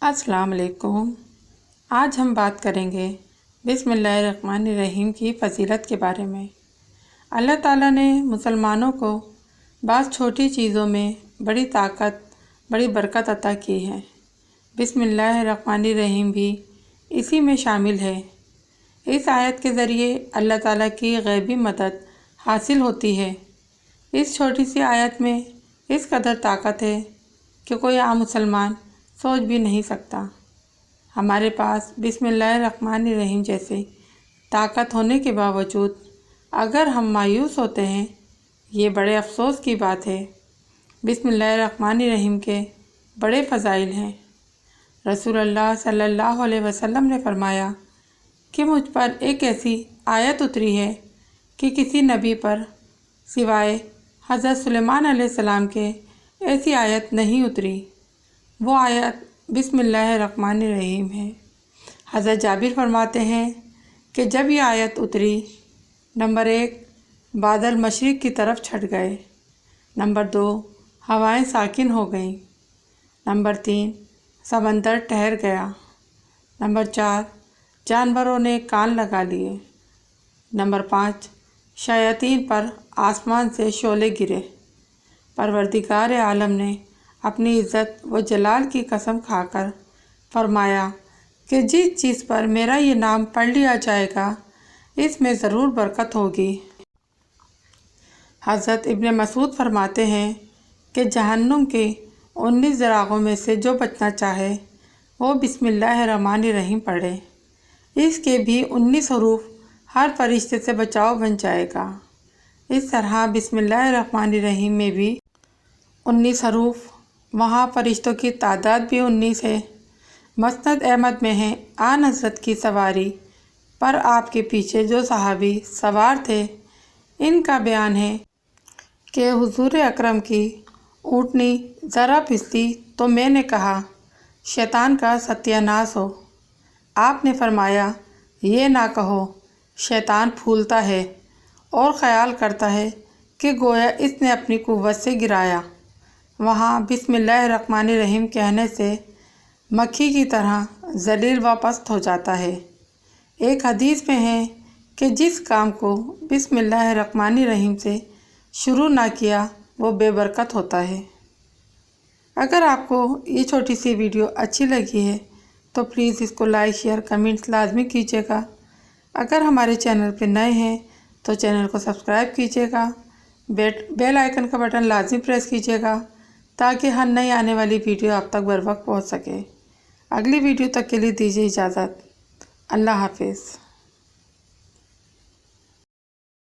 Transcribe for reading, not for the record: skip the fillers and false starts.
अस्सलाम वालेकुम। आज हम बात करेंगे बिस्मिल्लाहिर्रहमानिर्रहीम की फ़जीलत के बारे में। अल्लाह ताला ने मुसलमानों को बाज़ छोटी चीज़ों में बड़ी ताकत, बड़ी बरकत अता की है। बिस्मिल्लाहिर्रहमानिर्रहीम भी इसी में शामिल है। इस आयत के ज़रिए अल्लाह ताला की गैबी मदद हासिल होती है। इस छोटी सी आयत में इस कदर ताकत है कि कोई आम मुसलमान सोच भी नहीं सकता। हमारे पास बिस्मिल्लाहिर्रहमानिर्रहीम जैसे ताकत होने के बावजूद अगर हम मायूस होते हैं, ये बड़े अफसोस की बात है। बिस्मिल्लाहिर्रहमानिर्रहीम के बड़े फ़ज़ाइल हैं। रसूलुल्लाह सल्लल्लाहु अलैहि वसल्लम ने फरमाया कि मुझ पर एक ऐसी आयत उतरी है कि किसी नबी पर सिवाय हज़रत सुलेमान अलैहिस्सलाम के ऐसी आयत नहीं उतरी। वो आयत बिस्मिल्लाहिर्रहमानिर्रहीम है। हज़रत जाबिर फरमाते हैं कि जब ये आयत उतरी, नंबर 1 बादल मशरिक़ की तरफ छट गए, नंबर 2 हवाएं साकिन हो गईं, नंबर 3 समंदर ठहर गया, नंबर 4 जानवरों ने कान लगा लिए, नंबर 5 शयातीन पर आसमान से शोले गिरे। परवरदिगार आलम ने अपनी इज़्ज़त व जलाल की कसम खाकर फरमाया कि जिस चीज़ पर मेरा ये नाम पढ़ लिया जाएगा, इसमें ज़रूर बरकत होगी। हज़रत इब्न मसूद फरमाते हैं कि जहन्नुम के 19 ज़रागों में से जो बचना चाहे वो बिस्मिल्लाहिर्रहमानिर्रहीम पढ़े। इसके भी 19 हरूफ हर फरिश्ते से बचाव बन जाएगा। इस तरह बिस्मिल्लाहिर्रहमानिर्रहीम में भी 19 हरूफ, वहाँ फरिश्तों की तादाद भी 19 है। मस्नद अहमद में है, आन हज़रत की सवारी पर आपके पीछे जो सहाबी सवार थे, इनका बयान है कि हुज़ूर अकरम की ऊँटनी ज़रा फिसली तो मैंने कहा, शैतान का सत्यानाश हो। आपने फरमाया, ये ना कहो, शैतान फूलता है और ख़याल करता है कि गोया इसने अपनी कुव्वत से गिराया। वहाँ बिस्मिल्लाहिर्रहमानिर्रहीम कहने से मक्खी की तरह ज़लील व पस्त हो जाता है। एक हदीस में है कि जिस काम को बिस्मिल्लाहिर्रहमानिर्रहीम से शुरू ना किया वो बेबरकत होता है। अगर आपको ये छोटी सी वीडियो अच्छी लगी है तो प्लीज़ इसको लाइक, शेयर, कमेंट्स लाजमी कीजिएगा। अगर हमारे चैनल पे नए हैं तो चैनल को सब्सक्राइब कीजिएगा। बेल आइकन का बटन लाजमी प्रेस कीजिएगा ताकि हर नई आने वाली वीडियो आप तक बर वक्त पहुँच सके। अगली वीडियो तक के लिए दीजिए इजाज़त। अल्लाह हाफिज़।